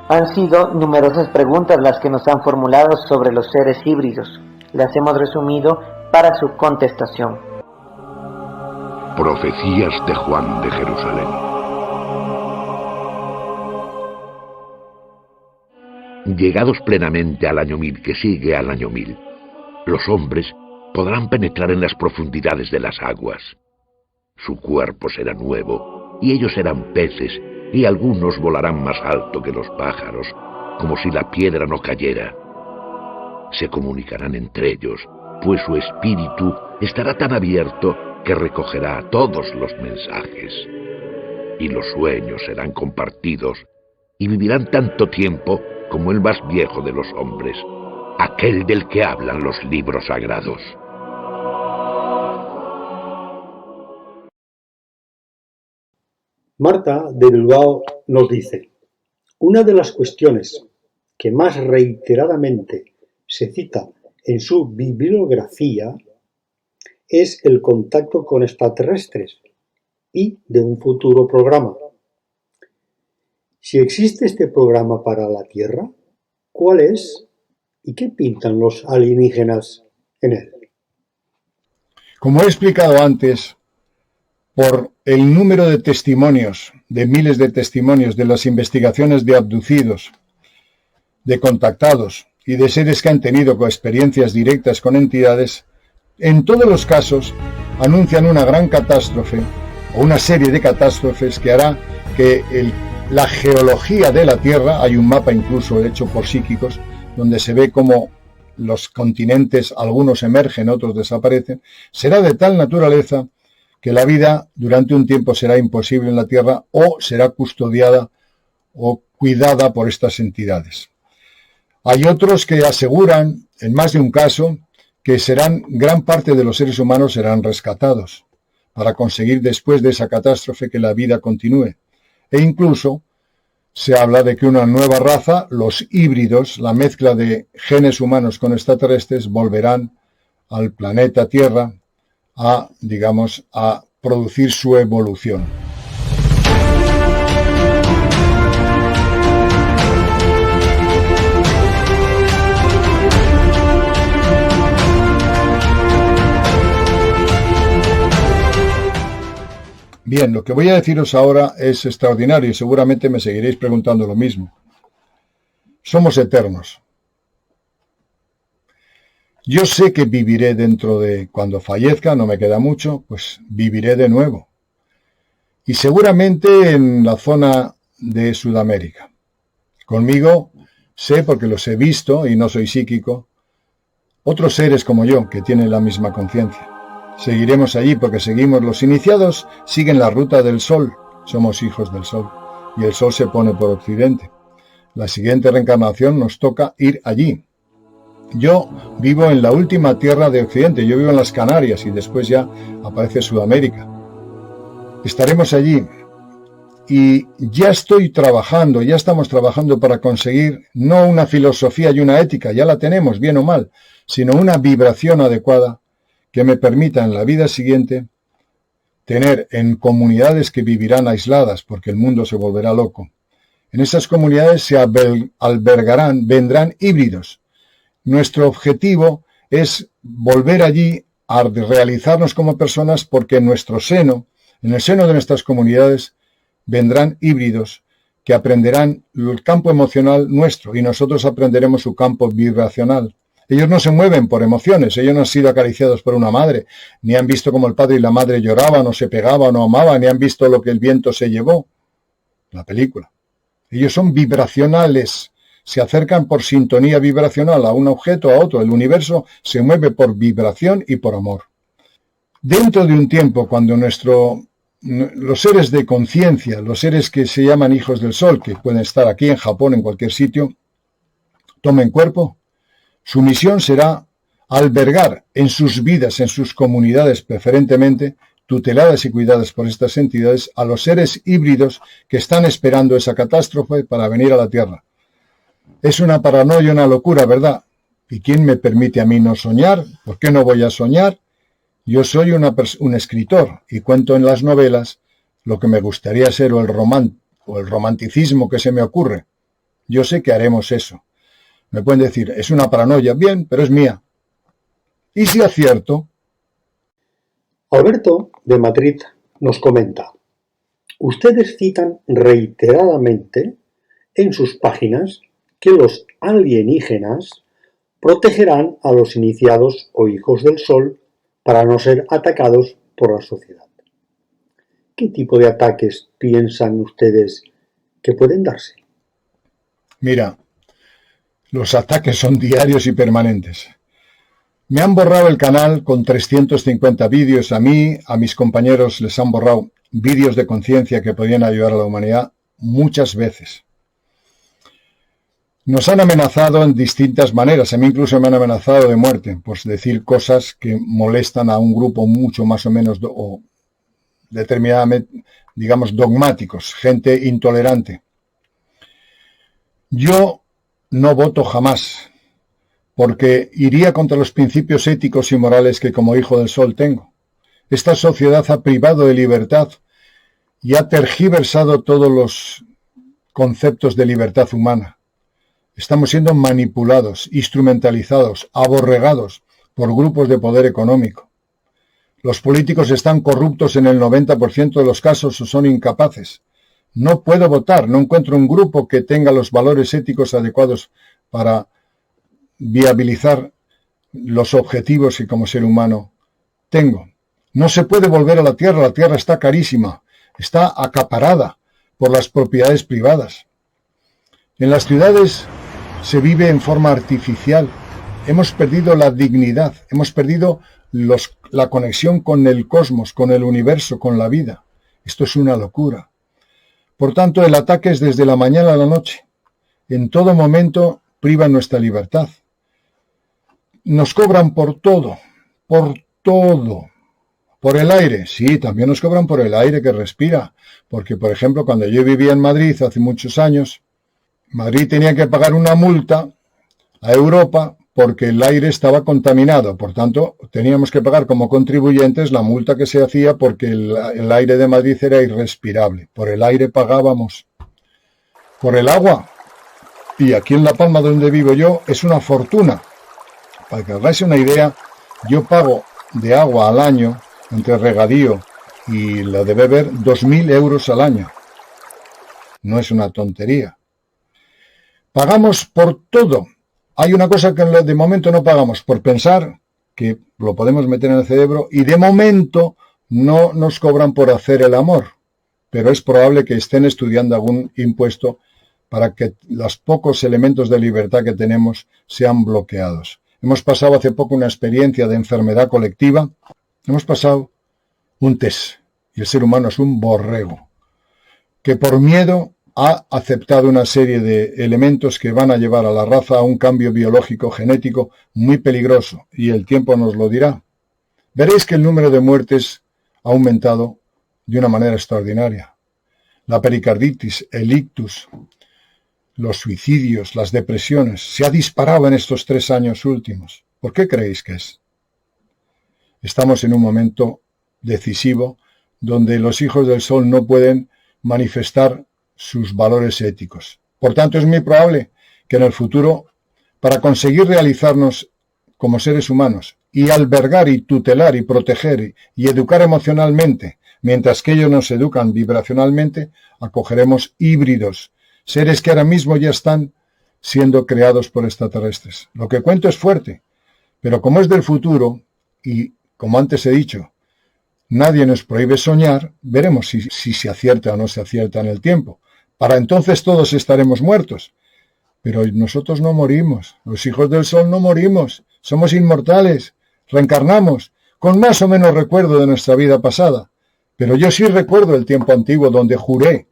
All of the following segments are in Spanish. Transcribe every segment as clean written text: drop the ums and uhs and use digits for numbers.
Han sido numerosas preguntas las que nos han formulado sobre los seres híbridos. Las hemos resumido para su contestación. Profecías de Juan de Jerusalén. Llegados plenamente al año 1000 que sigue al año 1000, los hombres podrán penetrar en las profundidades de las aguas. Su cuerpo será nuevo, y ellos serán peces, y algunos volarán más alto que los pájaros, como si la piedra no cayera. Se comunicarán entre ellos, pues su espíritu estará tan abierto que recogerá todos los mensajes. Y los sueños serán compartidos, y vivirán tanto tiempo como el más viejo de los hombres, aquel del que hablan los libros sagrados. Marta de Bilbao nos dice: una de las cuestiones que más reiteradamente se cita en su bibliografía es el contacto con extraterrestres y de un futuro programa. Si existe este programa para la Tierra, ¿cuál es y qué pintan los alienígenas en él? Como he explicado antes, por el número de testimonios, de miles de testimonios de las investigaciones de abducidos, de contactados y de seres que han tenido experiencias directas con entidades, en todos los casos anuncian una gran catástrofe o una serie de catástrofes que hará que la geología de la Tierra, hay un mapa incluso hecho por psíquicos, donde se ve cómo los continentes, algunos emergen, otros desaparecen, será de tal naturaleza que la vida durante un tiempo será imposible en la Tierra o será custodiada o cuidada por estas entidades. Hay otros que aseguran, en más de un caso, que gran parte de los seres humanos serán rescatados para conseguir después de esa catástrofe que la vida continúe. E incluso se habla de que una nueva raza, los híbridos, la mezcla de genes humanos con extraterrestres, volverán al planeta Tierra a producir su evolución. Bien, lo que voy a deciros ahora es extraordinario y seguramente me seguiréis preguntando lo mismo. Somos eternos. Yo sé que viviré cuando fallezca, no me queda mucho, pues viviré de nuevo. Y seguramente en la zona de Sudamérica. Conmigo sé, porque los he visto y no soy psíquico, otros seres como yo que tienen la misma conciencia. Seguiremos allí porque seguimos, los iniciados siguen la ruta del sol, somos hijos del sol, y el sol se pone por occidente. La siguiente reencarnación nos toca ir allí. Yo vivo en la última tierra de occidente, yo vivo en las Canarias y después ya aparece Sudamérica. Estaremos allí y ya estamos trabajando para conseguir no una filosofía y una ética, ya la tenemos, bien o mal, sino una vibración adecuada que me permita en la vida siguiente tener en comunidades que vivirán aisladas porque el mundo se volverá loco. En esas comunidades se vendrán híbridos. Nuestro objetivo es volver allí a realizarnos como personas porque en el seno de nuestras comunidades vendrán híbridos que aprenderán el campo emocional nuestro y nosotros aprenderemos su campo vibracional. Ellos no se mueven por emociones, ellos no han sido acariciados por una madre, ni han visto cómo el padre y la madre lloraban o se pegaban o amaban, ni han visto lo que el viento se llevó. La película. Ellos son vibracionales, se acercan por sintonía vibracional a un objeto, a otro. El universo se mueve por vibración y por amor. Dentro de un tiempo, cuando los seres de conciencia, los seres que se llaman hijos del sol, que pueden estar aquí en Japón, en cualquier sitio, tomen cuerpo, su misión será albergar en sus vidas, en sus comunidades preferentemente, tuteladas y cuidadas por estas entidades, a los seres híbridos que están esperando esa catástrofe para venir a la Tierra. Es una paranoia, una locura, ¿verdad? ¿Y quién me permite a mí no soñar? ¿Por qué no voy a soñar? Yo soy un escritor y cuento en las novelas lo que me gustaría ser o el romanticismo que se me ocurre. yo sé que haremos eso. Me pueden decir, es una paranoia, bien, pero es mía. ¿Y si acierto? Alberto de Madrid nos comenta: ustedes citan reiteradamente en sus páginas que los alienígenas protegerán a los iniciados o hijos del Sol para no ser atacados por la sociedad. ¿Qué tipo de ataques piensan ustedes que pueden darse? Mira, los ataques son diarios y permanentes. Me han borrado el canal con 350 vídeos. A mí, a mis compañeros les han borrado vídeos de conciencia que podían ayudar a la humanidad muchas veces. Nos han amenazado en distintas maneras. A mí incluso me han amenazado de muerte, pues decir cosas que molestan a un grupo mucho más o menos o determinadamente, digamos, dogmáticos, gente intolerante. Yo no voto jamás, porque iría contra los principios éticos y morales que como hijo del Sol tengo. Esta sociedad ha privado de libertad y ha tergiversado todos los conceptos de libertad humana. Estamos siendo manipulados, instrumentalizados, aborregados por grupos de poder económico. Los políticos están corruptos en el 90% de los casos o son incapaces. No puedo votar, no encuentro un grupo que tenga los valores éticos adecuados para viabilizar los objetivos que como ser humano tengo. No se puede volver a la Tierra está carísima, está acaparada por las propiedades privadas. En las ciudades se vive en forma artificial, hemos perdido la dignidad, hemos perdido la conexión con el cosmos, con el universo, con la vida. Esto es una locura. Por tanto, el ataque es desde la mañana a la noche. En todo momento privan nuestra libertad. Nos cobran por todo, por todo. Por el aire, sí, también nos cobran por el aire que respira. Porque, por ejemplo, cuando yo vivía en Madrid hace muchos años, Madrid tenía que pagar una multa a Europa porque el aire estaba contaminado. Por tanto, teníamos que pagar como contribuyentes la multa que se hacía porque el aire de Madrid era irrespirable. Por el aire pagábamos. Por el agua. Y aquí en La Palma, donde vivo yo, es una fortuna. Para que os hagáis una idea, yo pago de agua al año, entre regadío y la de beber, 2.000 euros al año. No es una tontería. Pagamos por todo. Hay una cosa que de momento no pagamos, por pensar que lo podemos meter en el cerebro, y de momento no nos cobran por hacer el amor. Pero es probable que estén estudiando algún impuesto para que los pocos elementos de libertad que tenemos sean bloqueados. Hemos pasado hace poco una experiencia de enfermedad colectiva. Hemos pasado un test, y el ser humano es un borrego, que por miedo ha aceptado una serie de elementos que van a llevar a la raza a un cambio biológico genético muy peligroso, y el tiempo nos lo dirá. Veréis que el número de muertes ha aumentado de una manera extraordinaria. La pericarditis, el ictus, los suicidios, las depresiones, se ha disparado en estos 3 años últimos. ¿Por qué creéis que es? Estamos en un momento decisivo donde los hijos del Sol no pueden manifestar sus valores éticos. Por tanto, es muy probable que en el futuro, para conseguir realizarnos como seres humanos y albergar y tutelar y proteger y educar emocionalmente, mientras que ellos nos educan vibracionalmente, acogeremos híbridos, seres que ahora mismo ya están siendo creados por extraterrestres. Lo que cuento es fuerte, pero como es del futuro y, como antes he dicho, nadie nos prohíbe soñar, veremos si se acierta o no se acierta en el tiempo. Para entonces todos estaremos muertos. Pero nosotros no morimos, los hijos del Sol no morimos, somos inmortales, reencarnamos, con más o menos recuerdo de nuestra vida pasada. Pero yo sí recuerdo el tiempo antiguo donde juré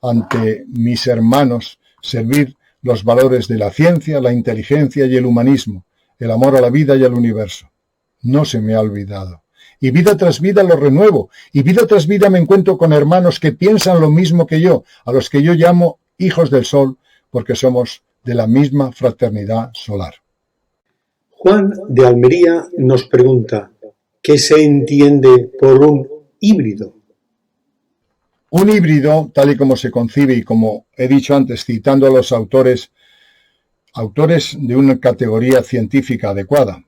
ante mis hermanos servir los valores de la ciencia, la inteligencia y el humanismo, el amor a la vida y al universo. No se me ha olvidado. Y vida tras vida lo renuevo, y vida tras vida me encuentro con hermanos que piensan lo mismo que yo, a los que yo llamo hijos del Sol, porque somos de la misma fraternidad solar. Juan de Almería nos pregunta: ¿qué se entiende por un híbrido? Un híbrido, tal y como se concibe y como he dicho antes, citando a los autores de una categoría científica adecuada.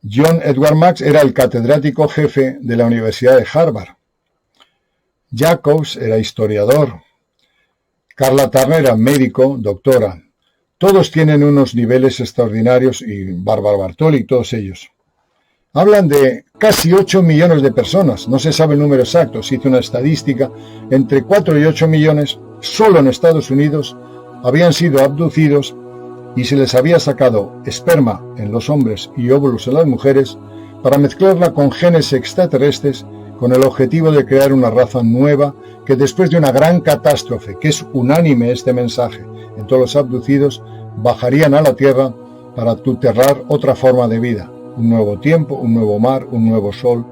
John Edward Max era el catedrático jefe de la Universidad de Harvard. Jacobs era historiador. Carla Turner era médico, doctora. Todos tienen unos niveles extraordinarios, y Bárbara Bartoli, todos ellos. Hablan de casi 8 millones de personas, no se sabe el número exacto, se hizo una estadística, entre 4 y 8 millones, solo en Estados Unidos, habían sido abducidos y se les había sacado esperma en los hombres y óvulos en las mujeres para mezclarla con genes extraterrestres con el objetivo de crear una raza nueva que después de una gran catástrofe, que es unánime este mensaje en todos los abducidos, bajarían a la Tierra para tutelar otra forma de vida, un nuevo tiempo, un nuevo mar, un nuevo sol,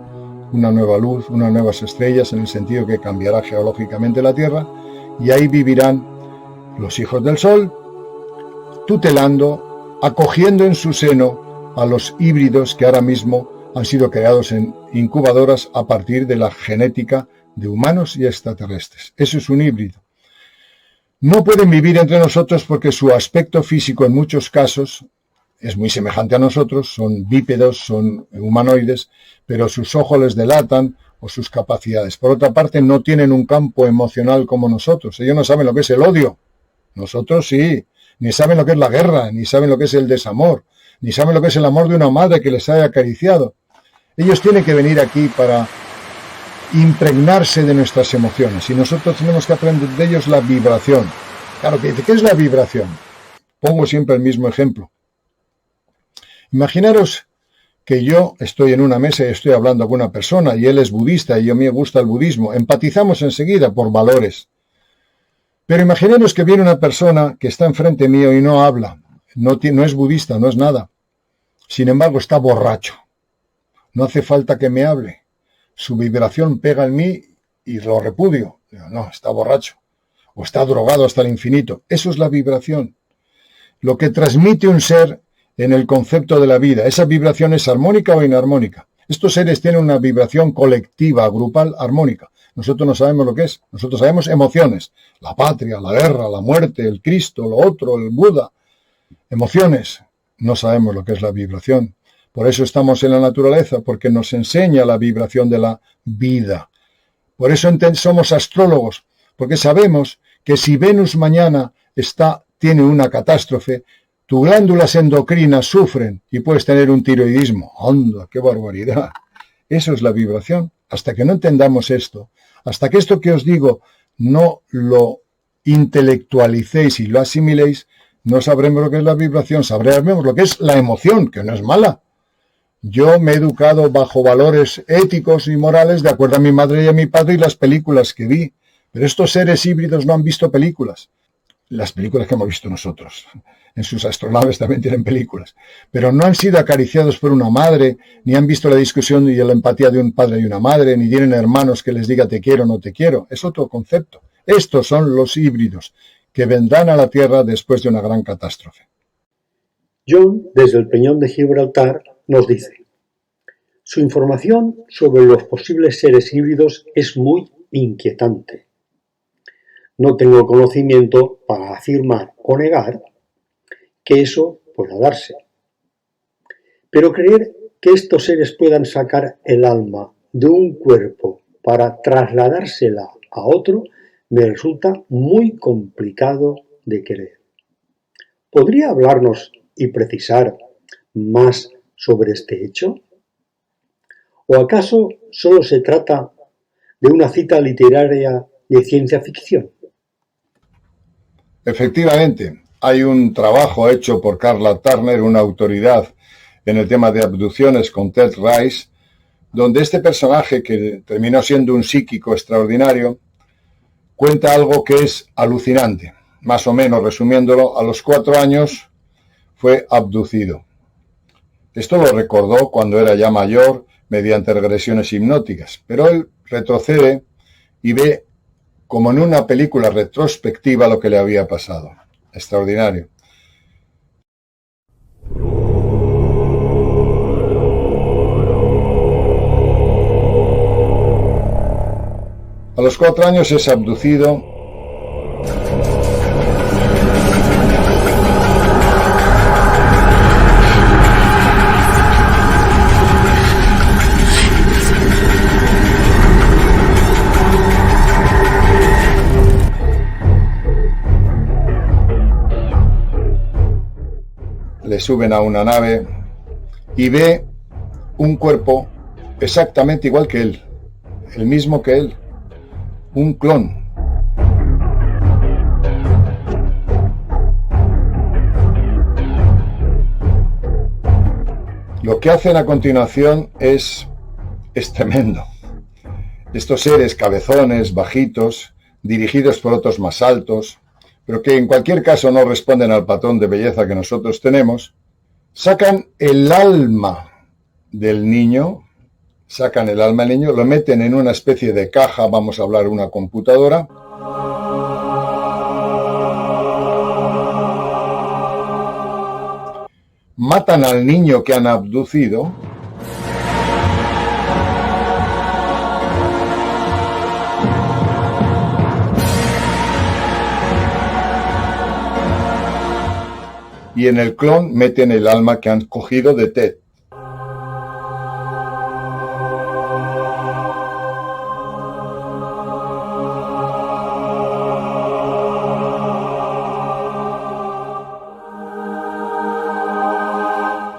una nueva luz, unas nuevas estrellas, en el sentido que cambiará geológicamente la Tierra, y ahí vivirán los hijos del sol, tutelando, acogiendo en su seno a los híbridos que ahora mismo han sido creados en incubadoras a partir de la genética de humanos y extraterrestres. Eso es un híbrido. No pueden vivir entre nosotros porque su aspecto físico en muchos casos es muy semejante a nosotros, son bípedos, son humanoides, pero sus ojos les delatan o sus capacidades. Por otra parte, no tienen un campo emocional como nosotros. Ellos no saben lo que es el odio. Nosotros sí. Ni saben lo que es la guerra, ni saben lo que es el desamor, ni saben lo que es el amor de una madre que les haya acariciado. Ellos tienen que venir aquí para impregnarse de nuestras emociones y nosotros tenemos que aprender de ellos la vibración. Claro, que dice, ¿qué es la vibración? Pongo siempre el mismo ejemplo. Imaginaros que yo estoy en una mesa y estoy hablando con una persona y él es budista y a mí me gusta el budismo. Empatizamos enseguida por valores. Pero imaginaros que viene una persona que está enfrente mío y no habla, no es budista, no es nada. Sin embargo, está borracho. No hace falta que me hable. Su vibración pega en mí y lo repudio. No, está borracho. O está drogado hasta el infinito. Eso es la vibración. Lo que transmite un ser en el concepto de la vida. ¿Esa vibración es armónica o inarmónica? Estos seres tienen una vibración colectiva, grupal, armónica. Nosotros no sabemos lo que es. Nosotros sabemos emociones. La patria, la guerra, la muerte, el Cristo, lo otro, el Buda. Emociones. No sabemos lo que es la vibración. Por eso estamos en la naturaleza, porque nos enseña la vibración de la vida. Por eso somos astrólogos, porque sabemos que si Venus mañana tiene una catástrofe, tus glándulas endocrinas sufren y puedes tener un tiroidismo. ¡Anda, qué barbaridad! Eso es la vibración. Hasta que no entendamos esto, hasta que esto que os digo no lo intelectualicéis y lo asimiléis, no sabremos lo que es la vibración, sabremos lo que es la emoción, que no es mala. Yo me he educado bajo valores éticos y morales de acuerdo a mi madre y a mi padre y las películas que vi. Pero estos seres híbridos no han visto películas. Las películas que hemos visto nosotros. En sus astronaves también tienen películas. Pero no han sido acariciados por una madre, ni han visto la discusión y la empatía de un padre y una madre, ni tienen hermanos que les diga te quiero o no te quiero. Es otro concepto. Estos son los híbridos que vendrán a la Tierra después de una gran catástrofe. John, desde el Peñón de Gibraltar, nos dice: su información sobre los posibles seres híbridos es muy inquietante. No tengo conocimiento para afirmar o negar que eso pueda darse. Pero creer que estos seres puedan sacar el alma de un cuerpo para trasladársela a otro me resulta muy complicado de creer. ¿Podría hablarnos y precisar más sobre este hecho? ¿O acaso solo se trata de una cita literaria de ciencia ficción? Efectivamente, hay un trabajo hecho por Carla Turner, una autoridad en el tema de abducciones con Ted Rice, donde este personaje, que terminó siendo un psíquico extraordinario, cuenta algo que es alucinante. Más o menos, resumiéndolo, a los 4 años fue abducido. Esto lo recordó cuando era ya mayor mediante regresiones hipnóticas, pero él retrocede y ve como en una película retrospectiva lo que le había pasado. Extraordinario. A los 4 años es abducido le suben a una nave y ve un cuerpo exactamente igual que él, el mismo que él, un clon. Lo que hacen a continuación es tremendo. Estos seres cabezones, bajitos, dirigidos por otros más altos, pero que en cualquier caso no responden al patrón de belleza que nosotros tenemos, sacan el alma del niño, lo meten en una especie de caja, vamos a hablar una computadora, matan al niño que han abducido, y en el clon meten el alma que han cogido de Ted.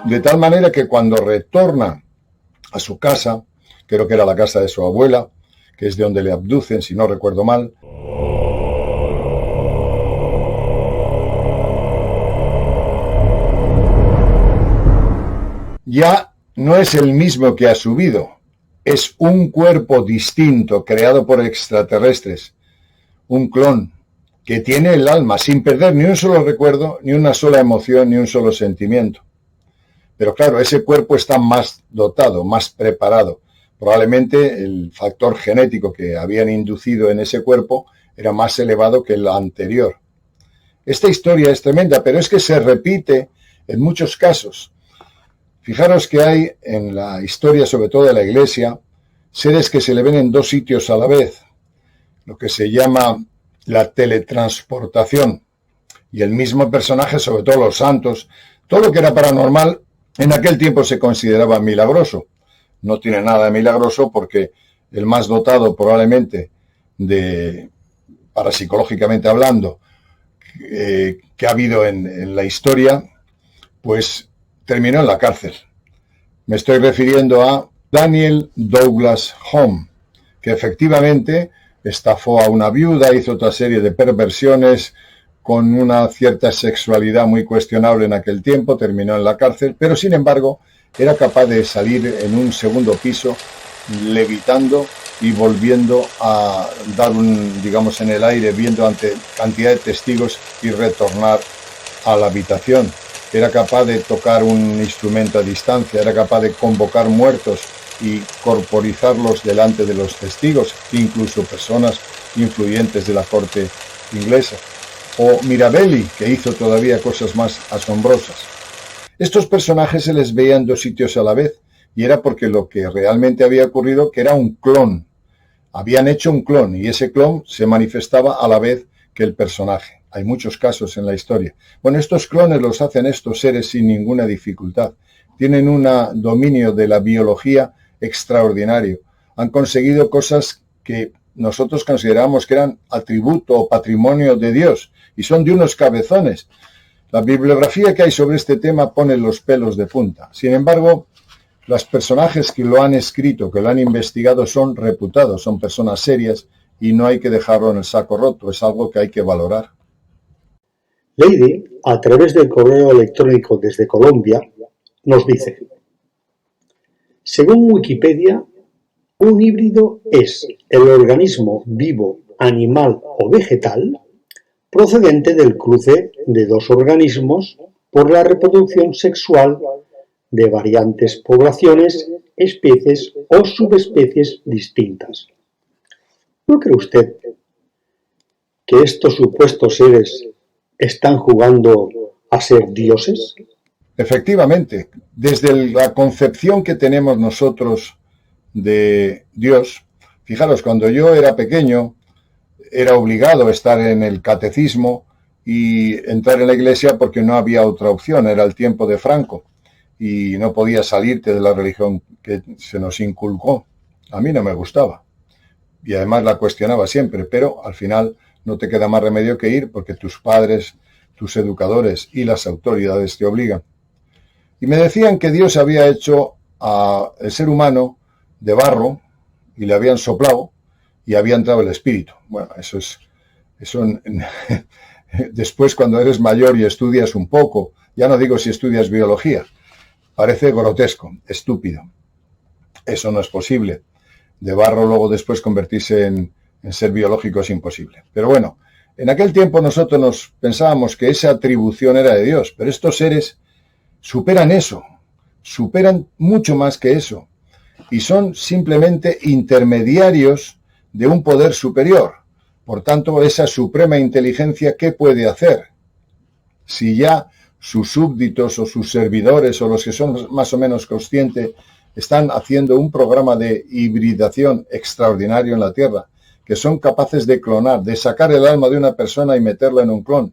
De tal manera que cuando retorna a su casa, creo que era la casa de su abuela, que es de donde le abducen, si no recuerdo mal, ya no es el mismo que ha subido, es un cuerpo distinto creado por extraterrestres, un clon que tiene el alma sin perder ni un solo recuerdo, ni una sola emoción, ni un solo sentimiento. Pero claro, ese cuerpo está más dotado, más preparado. Probablemente el factor genético que habían inducido en ese cuerpo era más elevado que el anterior. Esta historia es tremenda, pero es que se repite en muchos casos. Fijaros que hay en la historia, sobre todo de la Iglesia, seres que se le ven en 2 sitios a la vez, lo que se llama la teletransportación. Y el mismo personaje, sobre todo los santos, todo lo que era paranormal, en aquel tiempo se consideraba milagroso. No tiene nada de milagroso porque el más dotado probablemente parapsicológicamente hablando, que ha habido en la historia, pues terminó en la cárcel. Me estoy refiriendo a Daniel Douglas Home, que efectivamente estafó a una viuda, hizo otra serie de perversiones con una cierta sexualidad muy cuestionable en aquel tiempo, terminó en la cárcel, pero sin embargo era capaz de salir en un segundo piso levitando y volviendo a dar digamos en el aire, viendo ante cantidad de testigos y retornar a la habitación. Era capaz de tocar un instrumento a distancia, era capaz de convocar muertos y corporizarlos delante de los testigos, incluso personas influyentes de la corte inglesa. O Mirabelli, que hizo todavía cosas más asombrosas. Estos personajes se les veía en 2 sitios a la vez, y era porque lo que realmente había ocurrido, que era un clon. Habían hecho un clon, y ese clon se manifestaba a la vez que el personaje. Hay muchos casos en la historia. Bueno, estos clones los hacen estos seres sin ninguna dificultad. Tienen un dominio de la biología extraordinario. Han conseguido cosas que nosotros consideramos que eran atributo o patrimonio de Dios, y son de unos cabezones. La bibliografía que hay sobre este tema pone los pelos de punta. Sin embargo, los personajes que lo han escrito, que lo han investigado, son reputados, son personas serias, y no hay que dejarlo en el saco roto, es algo que hay que valorar. Lady, a través del correo electrónico desde Colombia, nos dice: según Wikipedia, un híbrido es el organismo vivo, animal o vegetal procedente del cruce de 2 organismos por la reproducción sexual de variantes poblaciones, especies o subespecies distintas. ¿No cree usted que estos supuestos seres están jugando a ser dioses? Efectivamente, desde la concepción que tenemos nosotros de Dios, Fijaros, cuando yo era pequeño, era obligado a estar en el catecismo y entrar en la iglesia porque no había otra opción, era el tiempo de Franco y no podías salirte de la religión que se nos inculcó. A mí no me gustaba y además la cuestionaba siempre, pero al final no te queda más remedio que ir porque tus padres, tus educadores y las autoridades te obligan. Y me decían que Dios había hecho al ser humano de barro y le habían soplado y había entrado el espíritu. Bueno, eso después cuando eres mayor y estudias un poco, ya no digo si estudias biología, parece grotesco, estúpido. Eso no es posible. De barro luego después convertirse en ser biológico es imposible. Pero bueno, en aquel tiempo nosotros nos pensábamos que esa atribución era de Dios, pero estos seres superan eso, superan mucho más que eso, y son simplemente intermediarios de un poder superior. Por tanto, esa suprema inteligencia, ¿qué puede hacer? Si ya sus súbditos o sus servidores o los que son más o menos conscientes están haciendo un programa de hibridación extraordinario en la Tierra, que son capaces de clonar, de sacar el alma de una persona y meterla en un clon,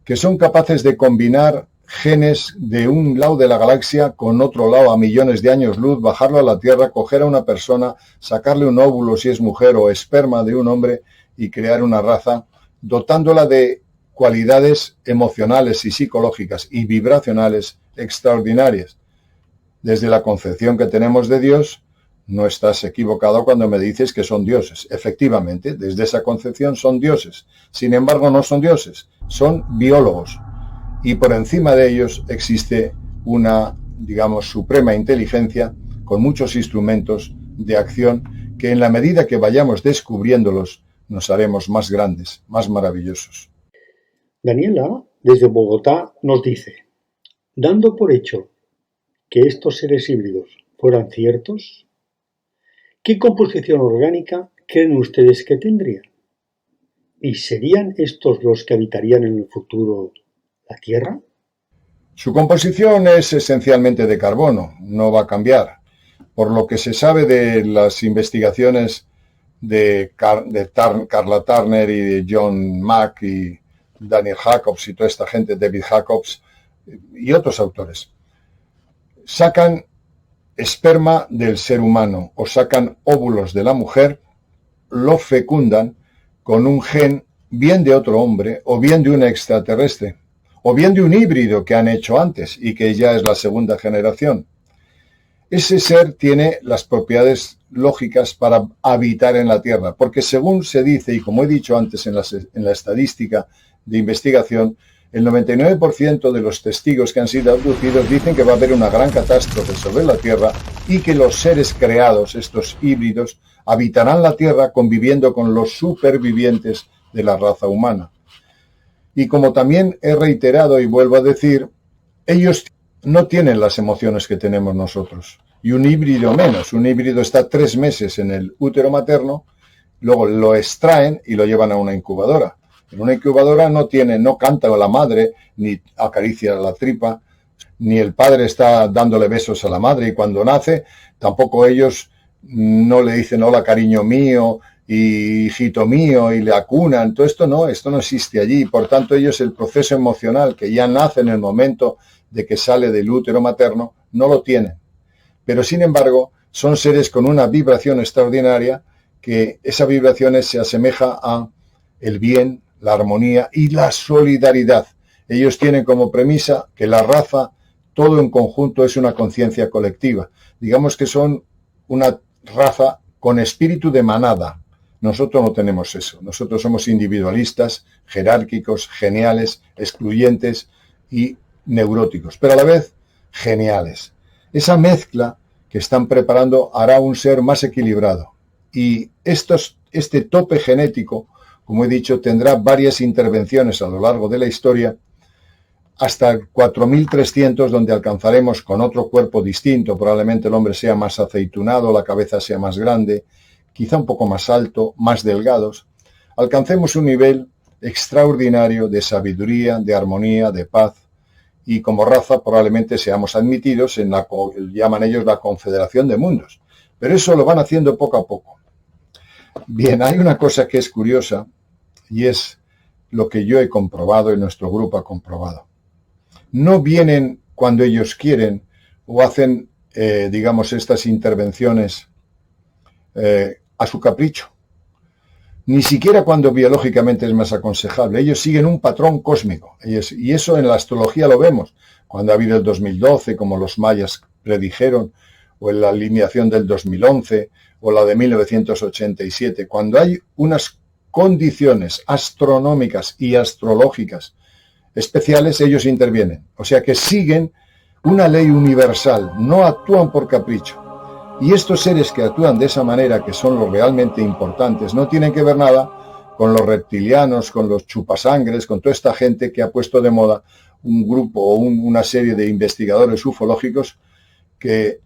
que son capaces de combinar genes de un lado de la galaxia con otro lado a millones de años luz, bajarlo a la Tierra, coger a una persona, sacarle un óvulo si es mujer o esperma de un hombre y crear una raza, dotándola de cualidades emocionales y psicológicas y vibracionales extraordinarias. Desde la concepción que tenemos de Dios, no estás equivocado cuando me dices que son dioses. Efectivamente, desde esa concepción son dioses. Sin embargo, no son dioses, son biólogos. Y por encima de ellos existe una, digamos, suprema inteligencia con muchos instrumentos de acción que en la medida que vayamos descubriéndolos nos haremos más grandes, más maravillosos. Daniela, desde Bogotá, nos dice, dando por hecho que estos seres híbridos fueran ciertos, ¿qué composición orgánica creen ustedes que tendrían? ¿Y serían estos los que habitarían en el futuro la Tierra? Su composición es esencialmente de carbono, no va a cambiar. Por lo que se sabe de las investigaciones de Carla Turner y de John Mack y Daniel Jacobs y toda esta gente, David Jacobs y otros autores, sacan esperma del ser humano o sacan óvulos de la mujer, lo fecundan con un gen bien de otro hombre o bien de un extraterrestre o bien de un híbrido que han hecho antes y que ya es la segunda generación. Ese ser tiene las propiedades lógicas para habitar en la Tierra, porque según se dice, y como he dicho antes en la estadística de investigación, el 99% de los testigos que han sido abducidos dicen que va a haber una gran catástrofe sobre la Tierra y que los seres creados, estos híbridos, habitarán la Tierra conviviendo con los supervivientes de la raza humana. Y como también he reiterado y vuelvo a decir, ellos no tienen las emociones que tenemos nosotros. Y un híbrido menos. Un híbrido está 3 meses en el útero materno, luego lo extraen y lo llevan a una incubadora. En una incubadora no canta la madre, ni acaricia la tripa, ni el padre está dándole besos a la madre, y cuando nace, tampoco ellos no le dicen hola cariño mío, y hijito mío, y le acunan. Todo esto no existe allí. Por tanto, ellos el proceso emocional que ya nace en el momento de que sale del útero materno, no lo tienen. Pero sin embargo, son seres con una vibración extraordinaria, que esa vibración se asemeja a el bien, la armonía y la solidaridad. Ellos tienen como premisa que la raza, todo en conjunto, es una conciencia colectiva. Digamos que son una raza con espíritu de manada. Nosotros no tenemos eso. Nosotros somos individualistas, jerárquicos, geniales, excluyentes y neuróticos, pero a la vez geniales. Esa mezcla que están preparando hará un ser más equilibrado. Y este tope genético, como he dicho, tendrá varias intervenciones a lo largo de la historia, hasta 4300, donde alcanzaremos con otro cuerpo distinto. Probablemente el hombre sea más aceitunado, la cabeza sea más grande, quizá un poco más alto, más delgados. Alcancemos un nivel extraordinario de sabiduría, de armonía, de paz, y como raza probablemente seamos admitidos en llaman ellos la Confederación de Mundos. Pero eso lo van haciendo poco a poco. Bien, hay una cosa que es curiosa y es lo que yo he comprobado y nuestro grupo ha comprobado. No vienen cuando ellos quieren o hacen, digamos, estas intervenciones a su capricho. Ni siquiera cuando biológicamente es más aconsejable. Ellos siguen un patrón cósmico. Y eso en la astrología lo vemos. Cuando ha habido el 2012, como los mayas predijeron, o en la alineación del 2011, o la de 1987. Cuando hay unas condiciones astronómicas y astrológicas especiales, ellos intervienen. O sea que siguen una ley universal, no actúan por capricho. Y estos seres que actúan de esa manera, que son los realmente importantes, no tienen que ver nada con los reptilianos, con los chupasangres, con toda esta gente que ha puesto de moda un grupo o una serie de investigadores ufológicos que,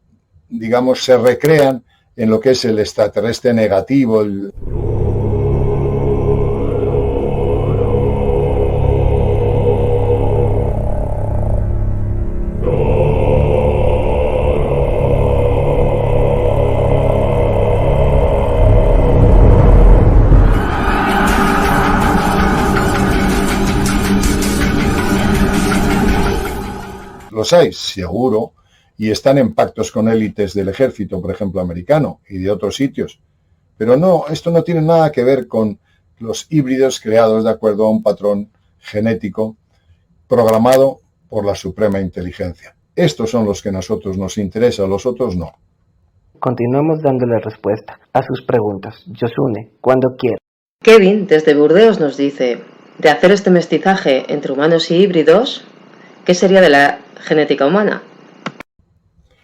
digamos, se recrean en lo que es el extraterrestre negativo, los hay, seguro, y están en pactos con élites del ejército, por ejemplo, americano, y de otros sitios. Pero no, esto no tiene nada que ver con los híbridos creados de acuerdo a un patrón genético programado por la suprema inteligencia. Estos son los que a nosotros nos interesan, los otros no. Continuamos dándole respuesta a sus preguntas. Yosune, cuando quiera. Kevin, desde Burdeos, nos dice, de hacer este mestizaje entre humanos y híbridos, ¿qué sería de la genética humana?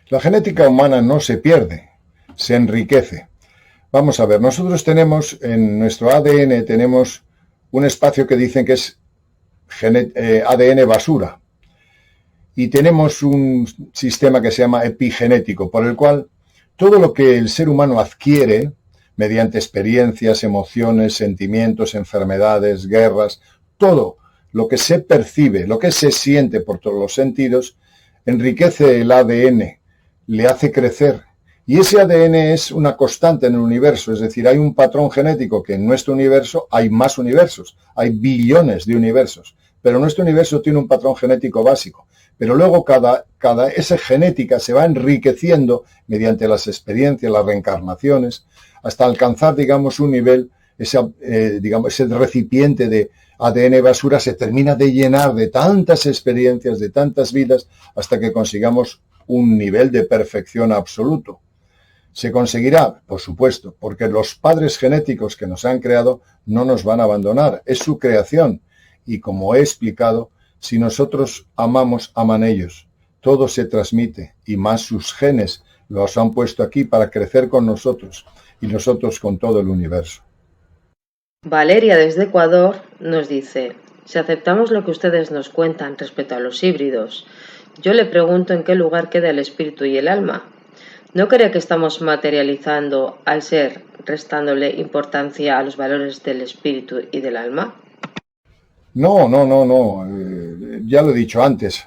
La genética humana no se pierde, se enriquece. Vamos a ver, nosotros tenemos en nuestro ADN tenemos un espacio que dicen que es ADN basura. Y tenemos un sistema que se llama epigenético, por el cual todo lo que el ser humano adquiere, mediante experiencias, emociones, sentimientos, enfermedades, guerras, todo lo que se percibe, lo que se siente por todos los sentidos, enriquece el ADN, le hace crecer. Y ese ADN es una constante en el universo, es decir, hay un patrón genético que en nuestro universo hay más universos, hay billones de universos, pero nuestro universo tiene un patrón genético básico. Pero luego esa genética se va enriqueciendo mediante las experiencias, las reencarnaciones, hasta alcanzar, digamos, un nivel, ese recipiente de ADN basura se termina de llenar de tantas experiencias, de tantas vidas, hasta que consigamos un nivel de perfección absoluto. ¿Se conseguirá? Por supuesto, porque los padres genéticos que nos han creado no nos van a abandonar, es su creación. Y como he explicado, si nosotros amamos, aman ellos. Todo se transmite, y más sus genes los han puesto aquí para crecer con nosotros, y nosotros con todo el universo. Valeria, desde Ecuador, nos dice, si aceptamos lo que ustedes nos cuentan respecto a los híbridos, yo le pregunto en qué lugar queda el espíritu y el alma. ¿No cree que estamos materializando al ser, restándole importancia a los valores del espíritu y del alma? No. Ya lo he dicho antes.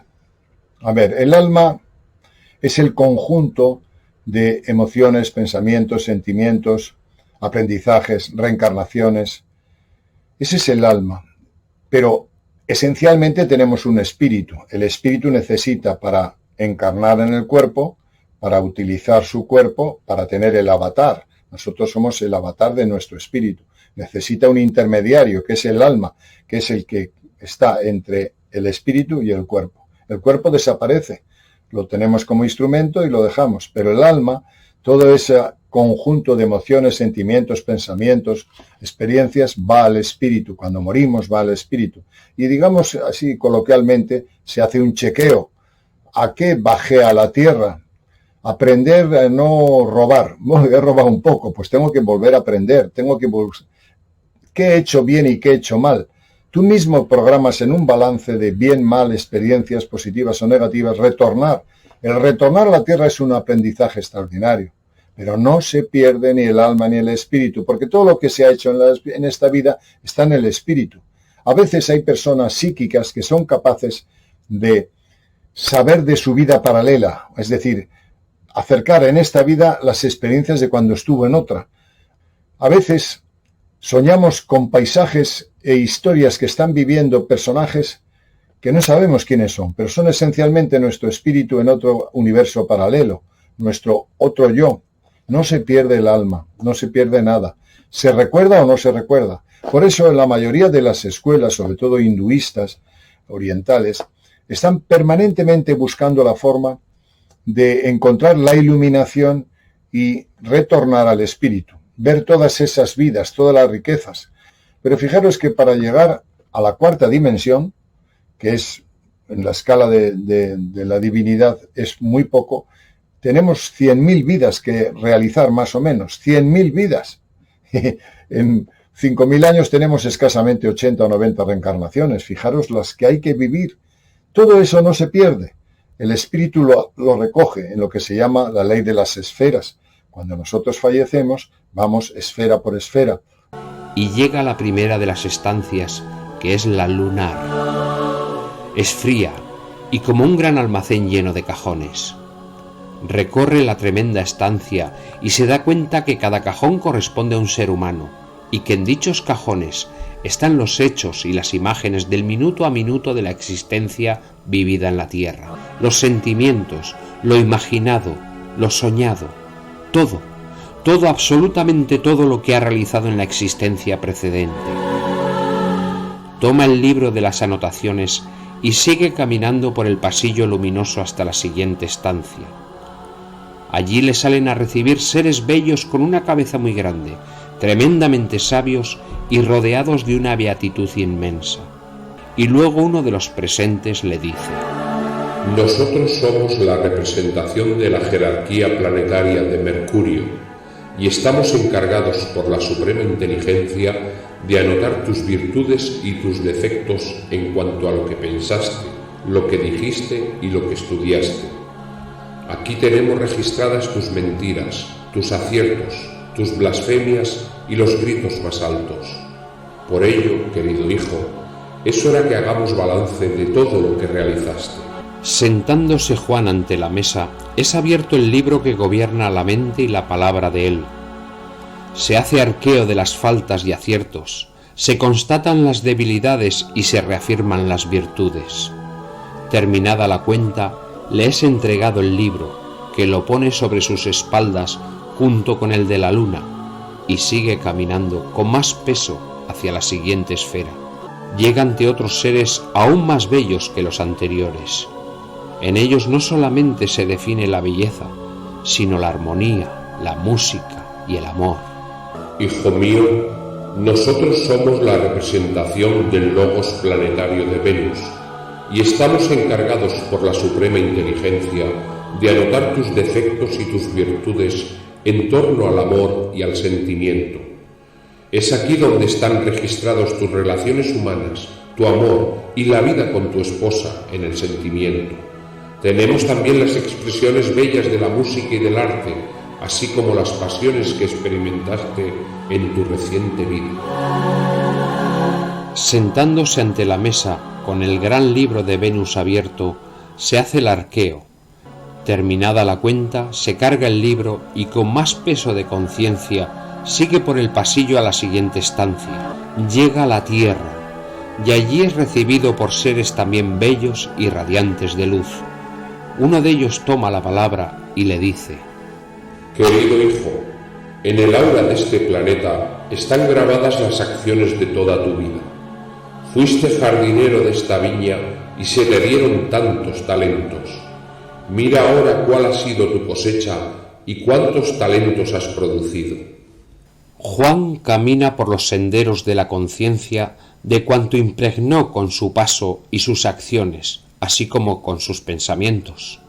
A ver, el alma es el conjunto de emociones, pensamientos, sentimientos, aprendizajes, reencarnaciones. Ese es el alma. Pero esencialmente tenemos un espíritu. El espíritu necesita para encarnar en el cuerpo, para utilizar su cuerpo, para tener el avatar. Nosotros somos el avatar de nuestro espíritu. Necesita un intermediario, que es el alma, que es el que está entre el espíritu y el cuerpo. El cuerpo desaparece, lo tenemos como instrumento y lo dejamos, pero el alma, todo ese conjunto de emociones, sentimientos, pensamientos, experiencias, va al espíritu. Cuando morimos va al espíritu. Y digamos así coloquialmente, se hace un chequeo. ¿A qué bajé a la tierra? Aprender a no robar. Bueno, he robado un poco, pues tengo que volver a aprender, ¿qué he hecho bien y qué he hecho mal? Tú mismo programas en un balance de bien, mal, experiencias positivas o negativas, retornar. El retornar a la tierra es un aprendizaje extraordinario, pero no se pierde ni el alma ni el espíritu, porque todo lo que se ha hecho en esta vida está en el espíritu. A veces hay personas psíquicas que son capaces de saber de su vida paralela, es decir, acercar en esta vida las experiencias de cuando estuvo en otra. A veces soñamos con paisajes e historias que están viviendo personajes que no sabemos quiénes son, pero son esencialmente nuestro espíritu en otro universo paralelo, nuestro otro yo. No se pierde el alma, no se pierde nada. ¿Se recuerda o no se recuerda? Por eso en la mayoría de las escuelas, sobre todo hinduistas, orientales, están permanentemente buscando la forma de encontrar la iluminación y retornar al espíritu, ver todas esas vidas, todas las riquezas. Pero fijaros que para llegar a la cuarta dimensión, que es en la escala de la divinidad, es muy poco, tenemos 100.000 vidas que realizar más o menos, 100.000 vidas. En 5.000 años tenemos escasamente 80 o 90 reencarnaciones, fijaros las que hay que vivir. Todo eso no se pierde, el espíritu lo recoge en lo que se llama la ley de las esferas. Cuando nosotros fallecemos, vamos esfera por esfera. Y llega la primera de las estancias, que es la lunar. Es fría y como un gran almacén lleno de cajones. Recorre la tremenda estancia y se da cuenta que cada cajón corresponde a un ser humano y que en dichos cajones están los hechos y las imágenes del minuto a minuto de la existencia vivida en la tierra, los sentimientos, lo imaginado, lo soñado, todo, absolutamente todo lo que ha realizado en la existencia precedente. Toma el libro de las anotaciones y sigue caminando por el pasillo luminoso hasta la siguiente estancia. Allí le salen a recibir seres bellos con una cabeza muy grande, tremendamente sabios y rodeados de una beatitud inmensa. Y luego uno de los presentes le dice: nosotros somos la representación de la jerarquía planetaria de Mercurio y estamos encargados por la Suprema Inteligencia de anotar tus virtudes y tus defectos en cuanto a lo que pensaste, lo que dijiste y lo que estudiaste. Aquí tenemos registradas tus mentiras, tus aciertos, tus blasfemias y los gritos más altos. Por ello, querido hijo, es hora que hagamos balance de todo lo que realizaste. Sentándose Juan ante la mesa, es abierto el libro que gobierna la mente y la palabra de él. Se hace arqueo de las faltas y aciertos, se constatan las debilidades y se reafirman las virtudes. Terminada la cuenta, le es entregado el libro, que lo pone sobre sus espaldas junto con el de la luna, y sigue caminando con más peso hacia la siguiente esfera. Llega ante otros seres aún más bellos que los anteriores. En ellos no solamente se define la belleza, sino la armonía, la música y el amor. Hijo mío, nosotros somos la representación del logos planetario de Venus y estamos encargados por la Suprema Inteligencia de anotar tus defectos y tus virtudes en torno al amor y al sentimiento. Es aquí donde están registrados tus relaciones humanas, tu amor y la vida con tu esposa en el sentimiento. Tenemos también las expresiones bellas de la música y del arte, así como las pasiones que experimentaste en tu reciente vida. Sentándose ante la mesa, con el gran libro de Venus abierto, se hace el arqueo. Terminada la cuenta, se carga el libro y con más peso de conciencia sigue por el pasillo a la siguiente estancia. Llega a la tierra y allí es recibido por seres también bellos y radiantes de luz. Uno de ellos toma la palabra y le dice: querido hijo, en el aura de este planeta están grabadas las acciones de toda tu vida. Fuiste jardinero de esta viña y se te dieron tantos talentos. Mira ahora cuál ha sido tu cosecha y cuántos talentos has producido. Juan camina por los senderos de la conciencia de cuanto impregnó con su paso y sus acciones, así como con sus pensamientos.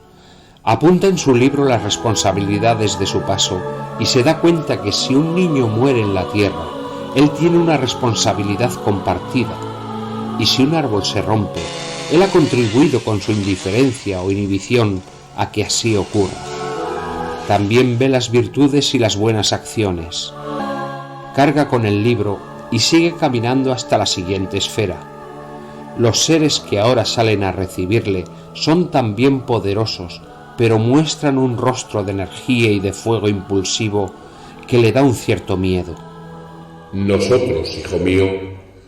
Apunta en su libro las responsabilidades de su paso y se da cuenta que si un niño muere en la tierra, él tiene una responsabilidad compartida, y si un árbol se rompe, él ha contribuido con su indiferencia o inhibición a que así ocurra. También ve las virtudes y las buenas acciones. Carga con el libro y sigue caminando hasta la siguiente esfera. Los seres que ahora salen a recibirle son también poderosos, pero muestran un rostro de energía y de fuego impulsivo que le da un cierto miedo. Nosotros, hijo mío,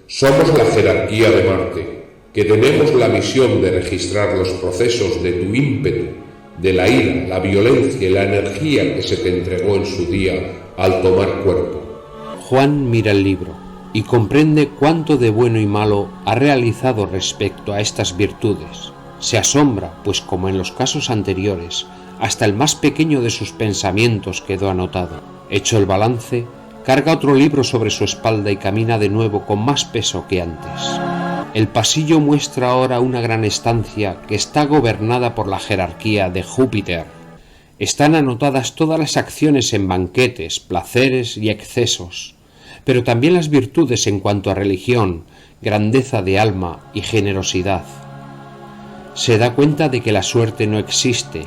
somos la jerarquía de Marte, que tenemos la misión de registrar los procesos de tu ímpetu, de la ira, la violencia y la energía que se te entregó en su día al tomar cuerpo. Juan mira el libro y comprende cuánto de bueno y malo ha realizado respecto a estas virtudes. Se asombra, pues como en los casos anteriores, hasta el más pequeño de sus pensamientos quedó anotado. Hecho el balance, carga otro libro sobre su espalda y camina de nuevo con más peso que antes. El pasillo muestra ahora una gran estancia que está gobernada por la jerarquía de Júpiter. Están anotadas todas las acciones en banquetes, placeres y excesos, pero también las virtudes en cuanto a religión, grandeza de alma y generosidad. Se da cuenta de que la suerte no existe,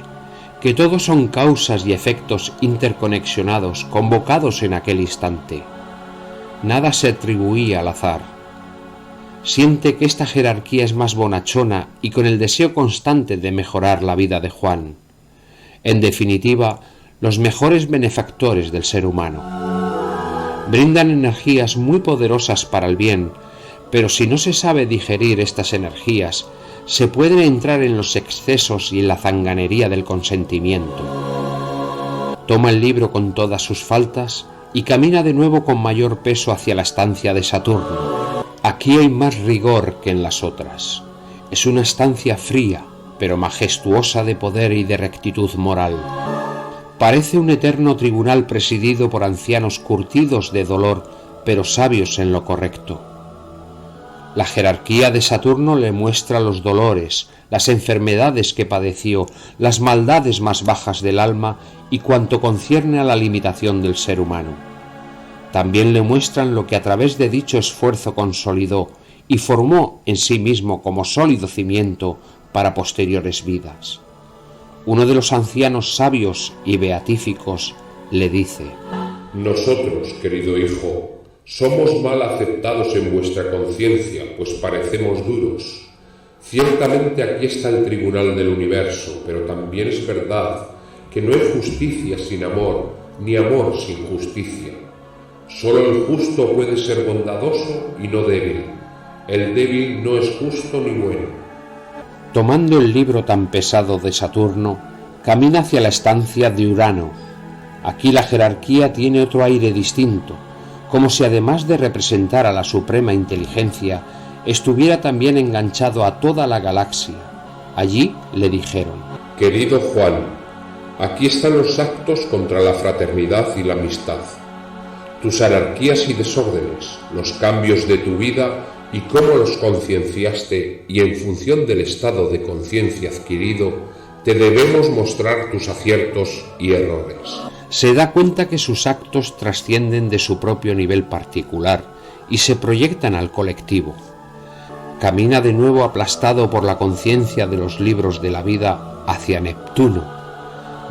que todos son causas y efectos interconexionados, convocados en aquel instante. Nada se atribuía al azar. Siente que esta jerarquía es más bonachona y con el deseo constante de mejorar la vida de Juan. En definitiva, los mejores benefactores del ser humano. Brindan energías muy poderosas para el bien, pero si no se sabe digerir estas energías, se puede entrar en los excesos y en la zanganería del consentimiento. Toma el libro con todas sus faltas y camina de nuevo con mayor peso hacia la estancia de Saturno. Aquí hay más rigor que en las otras. Es una estancia fría, pero majestuosa de poder y de rectitud moral. Parece un eterno tribunal presidido por ancianos curtidos de dolor, pero sabios en lo correcto. La jerarquía de Saturno le muestra los dolores, las enfermedades que padeció, las maldades más bajas del alma y cuanto concierne a la limitación del ser humano. También le muestran lo que a través de dicho esfuerzo consolidó y formó en sí mismo como sólido cimiento para posteriores vidas. Uno de los ancianos sabios y beatíficos le dice: Nosotros, querido hijo, somos mal aceptados en vuestra conciencia, pues parecemos duros. Ciertamente aquí está el tribunal del universo, pero también es verdad que no hay justicia sin amor, ni amor sin justicia. Solo el justo puede ser bondadoso y no débil. El débil no es justo ni bueno. Tomando el libro tan pesado de Saturno, camina hacia la estancia de Urano. Aquí la jerarquía tiene otro aire distinto, como si además de representar a la suprema inteligencia, estuviera también enganchado a toda la galaxia. Allí le dijeron: Querido Juan, aquí están los actos contra la fraternidad y la amistad, tus anarquías y desórdenes, los cambios de tu vida y cómo los concienciaste, y en función del estado de conciencia adquirido, te debemos mostrar tus aciertos y errores. Se da cuenta que sus actos trascienden de su propio nivel particular y se proyectan al colectivo. Camina de nuevo aplastado por la conciencia de los libros de la vida hacia Neptuno,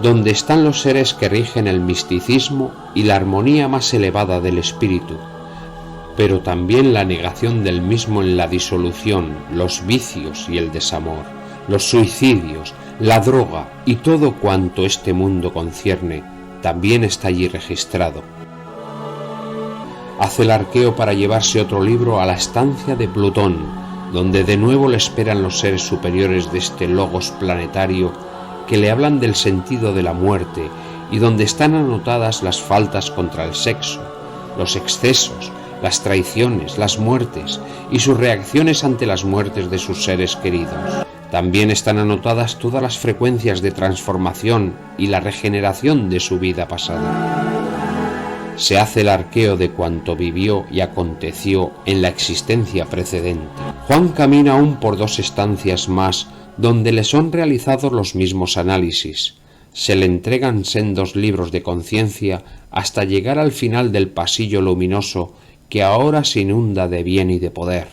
donde están los seres que rigen el misticismo y la armonía más elevada del espíritu, pero también la negación del mismo en la disolución, los vicios y el desamor, los suicidios, la droga y todo cuanto este mundo concierne, también está allí registrado. Hace el arqueo para llevarse otro libro a la estancia de Plutón, donde de nuevo le esperan los seres superiores de este logos planetario que le hablan del sentido de la muerte y donde están anotadas las faltas contra el sexo, los excesos, las traiciones, las muertes y sus reacciones ante las muertes de sus seres queridos. También están anotadas todas las frecuencias de transformación y la regeneración de su vida pasada. Se hace el arqueo de cuanto vivió y aconteció en la existencia precedente. Juan camina aún por 2 estancias más, donde le son realizados los mismos análisis. Se le entregan sendos libros de conciencia hasta llegar al final del pasillo luminoso que ahora se inunda de bien y de poder.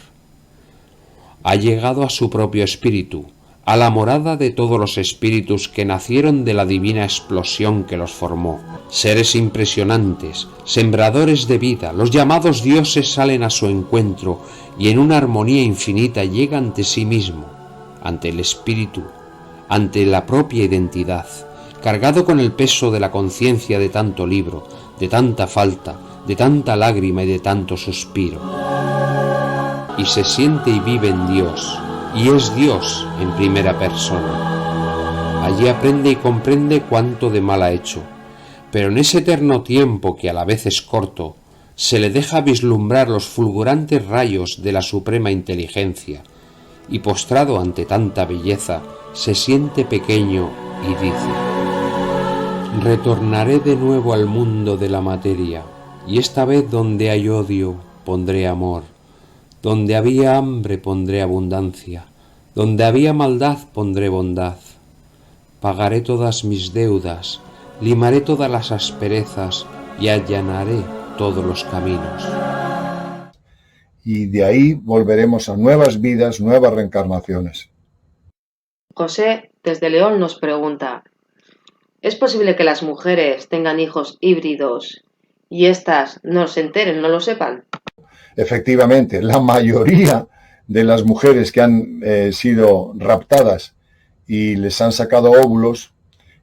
Ha llegado a su propio espíritu, a la morada de todos los espíritus que nacieron de la divina explosión que los formó. Seres impresionantes, sembradores de vida, los llamados dioses salen a su encuentro y en una armonía infinita llega ante sí mismo, ante el espíritu, ante la propia identidad, cargado con el peso de la conciencia de tanto libro, de tanta falta, de tanta lágrima y de tanto suspiro. Y se siente y vive en Dios, y es Dios en primera persona. Allí aprende y comprende cuánto de mal ha hecho, pero en ese eterno tiempo que a la vez es corto, se le deja vislumbrar los fulgurantes rayos de la suprema inteligencia, y postrado ante tanta belleza, se siente pequeño y dice: retornaré de nuevo al mundo de la materia, y esta vez donde hay odio pondré amor, donde había hambre pondré abundancia, donde había maldad pondré bondad. Pagaré todas mis deudas, limaré todas las asperezas y allanaré todos los caminos. Y de ahí volveremos a nuevas vidas, nuevas reencarnaciones. José, desde León, nos pregunta: ¿es posible que las mujeres tengan hijos híbridos y éstas no se enteren, no lo sepan? Efectivamente, la mayoría de las mujeres que han sido raptadas y les han sacado óvulos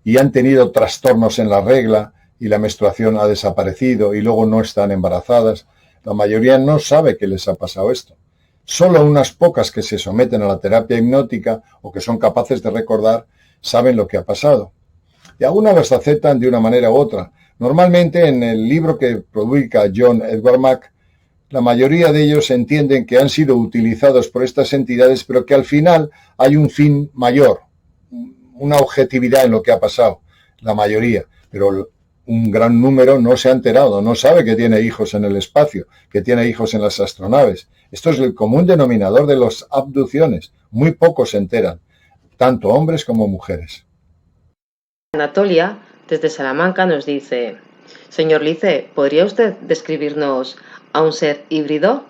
y han tenido trastornos en la regla y la menstruación ha desaparecido y luego no están embarazadas, la mayoría no sabe que les ha pasado esto. Solo unas pocas que se someten a la terapia hipnótica o que son capaces de recordar saben lo que ha pasado. Y algunas las aceptan de una manera u otra. Normalmente en el libro que publica John Edward Mack, la mayoría de ellos entienden que han sido utilizados por estas entidades, pero que al final hay un fin mayor, una objetividad en lo que ha pasado, la mayoría. Pero un gran número no se ha enterado, no sabe que tiene hijos en el espacio, que tiene hijos en las astronaves. Esto es el común denominador de las abducciones. Muy pocos se enteran, tanto hombres como mujeres. Anatolia, desde Salamanca, nos dice: señor Lice, ¿podría usted describirnos a un ser híbrido?